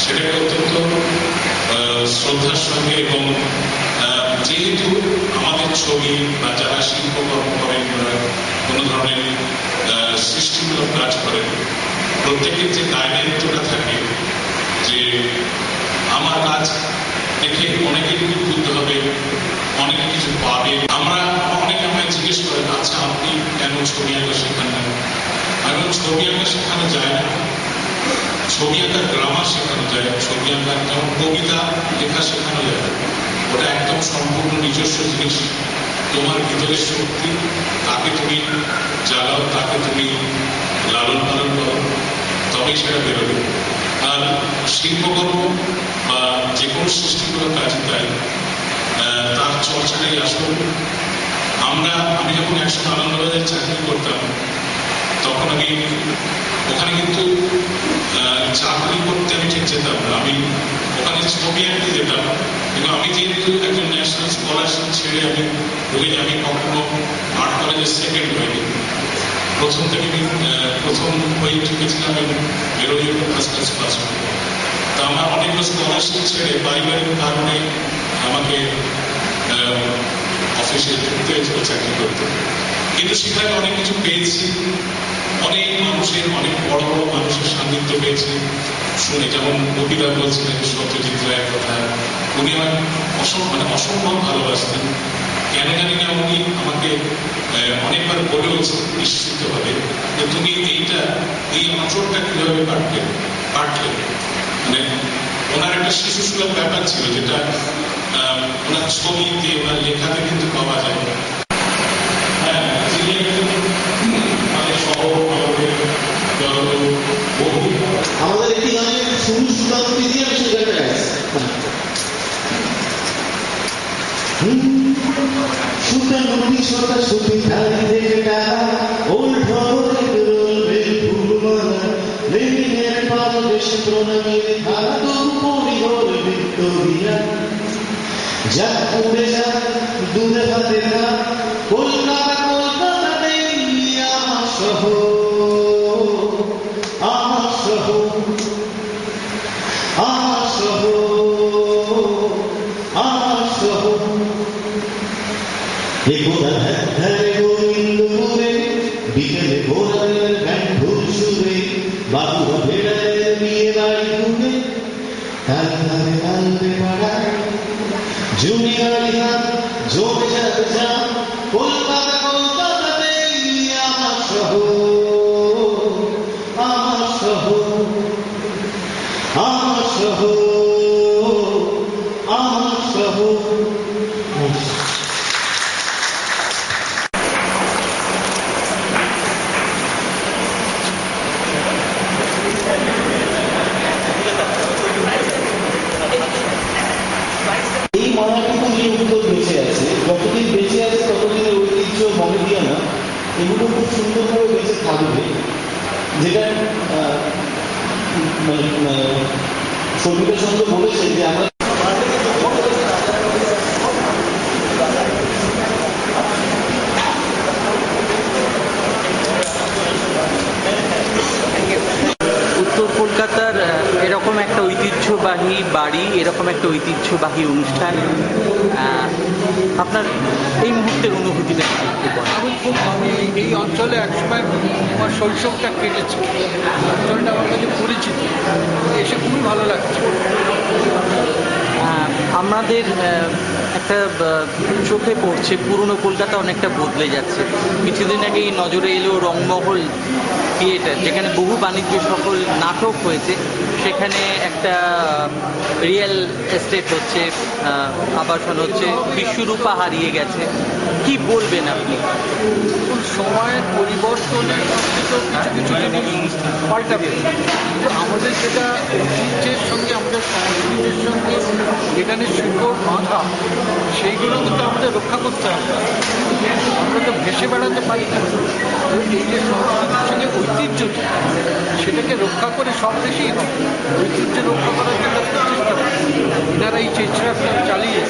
সেটাকে অত্যন্ত শ্রদ্ধার সঙ্গে এবং যেহেতু আমাদের ছবি বা যারা শিল্পকর্ম করেন বা কোনো ধরনের সৃষ্টিমূলক কাজ করেন, প্রত্যেকের যে দায়িত্বটা থাকে যে আমার কাজ দেখে অনেকের উদ্বুদ্ধ হবে, অনেকে কিছু পাবে। অনেকে আমায় জিজ্ঞেস করেন, আচ্ছা আপনি কেন ছবি আঁকা শেখান না? আমি ছবি আঁকা শেখানো যায় না, ছবি আঁকার গ্রামার শেখানো যায়, ছবি আঁকার যেমন কবিতা লেখা শেখানো যায়, ওটা একদম সম্পূর্ণ নিজস্ব জিনিস। তোমার ভিতরের শক্তি, তাকে তুমি জাগাও, তাকে তুমি লালন পালন করো, তবেই সেটা বেরোবে। আর শিল্পকর্ম বা যে কোনো সৃষ্টিকর কাজ তাই তার চর্চাটাই আসল। আমি যখন একসাথে আনন্দবাজারে চাকরি করতাম, তখন আমি ওখানে কিন্তু চাকরি করতে আমি ঠিক যেতাম না, আমি ওখানে ছবি আঁকতে যেতাম। কিন্তু আমি যেহেতু একজন ন্যাশনাল স্কলারশিপ ছেড়ে আমি কখনো আর্ট কলেজের সেকেন্ড হইনি। প্রথম থেকে প্রথম বই ঠুকেছিলাম এবং বেরোই ফার্স্ট ক্লাস করি। তা আমার অনেকগুলো স্কলারশিপ ছেড়ে পারিবারিক কারণে আমাকে অফিসে ঢুকতে হয়েছিল চাকরি করতে। কিন্তু সেখানে অনেক কিছু পেয়েছি, অনেক বড় বড় মানুষের সান্নিধ্য পেয়েছি শুনে। যেমন কবিতা বলছিলেন সত্যজিৎ রায়ের কথা, উনি আমার অসম্ভব ভালোবাসতেন। কেন জানি না উনি আমাকে অনেকবার বলেওছেন নিশ্চিতভাবে যে তুমি এই অঞ্চলটা কিভাবে কাটলে। মানে ওনার একটা শিশু সুলভ ব্যাপার ছিল, যেটা ওনার ছবিতে ওনার লেখাতে কিন্তু পাওয়া যায়। আমাদের একটি গানের শুরু সুদান্তি দিয়ে আমি সেই গানটা গাইছি। সুতানুটি সদা সুতি ধারি থেকে টাকা ওল ঢলে রলবে ফুলমালা লেনিনের পাদদেশে প্রণামীর ধারা পরিহর ভিক্টোরিয়া যা উড়ে যা দূরে হাতে না কলকাতা নেই আমার শহর, আমার শহর, আমার শহর, আমার শহর। ধারে গোবিন্দপুরে বিকেলে ঘোরালের গান ঢোল সুরে বাবুরা ভেড়ালের বিয়ে বাড়ি ঘুরে তাল ধারে আলবে পাড়ায় জমি গাড়ি হাত জমে যাবে যা কলকাতা নেই আমার শহর, আমার শহর, আমার শহর, আমার শহর। এই ময়নাটুকু নিয়ে উত্তর বেঁচে আছে, যতদিন বেঁচে আছে ততদিনের ঐতিহ্য মমেডিয়ানা এগুলো খুব সুন্দরভাবে বেঁচে থাকবে। যেটা সঙ্গীতের সঙ্গে বলেছে যে আমরা উত্তর কলকাতার এরকম একটা ঐতিহ্যবাহী বাড়ি, এরকম একটা ঐতিহ্যবাহী অনুষ্ঠান, আপনার এই মুহূর্তের অনুভূতিটা আমি এই অঞ্চলে একসময় আমার শৈশবটা কেটেছি, অঞ্চলটা আমার কাছে পরিচিত, এসে খুবই ভালো লাগছে। আমাদের একটা চোখে পড়ছে পুরনো কলকাতা অনেকটা বদলে যাচ্ছে। কিছুদিন আগেই নজরে এলো রংমহল থিয়েটার, যেখানে বহু বাণিজ্য সফল নাটক হয়েছে, সেখানে একটা রিয়েল এস্টেট হচ্ছে, আবাসন হচ্ছে, বিশ্বরূপা হারিয়ে গেছে। কি বলবেন আপনি? সময়ের পরিবর্তনে কিছু কিছু জিনিস পাল্টাবে, কিন্তু আমাদের যেটা ঐতিহ্যের সঙ্গে আমাদের সংস্কৃতির সঙ্গে যেখানে শিকড় বাঁধা, সেইগুলো কিন্তু আমাদের রক্ষা করতে হবে। আমরা তো ভেসে বেড়াতে পারি না। এই যে সংস্কৃতির সঙ্গে ঐতিহ্যটা, সেটাকে রক্ষা করে সব দেশেই হবে। ঐতিহ্য রক্ষা করার জন্য প্রচেষ্টা, এনারা এই চেষ্টা চালিয়ে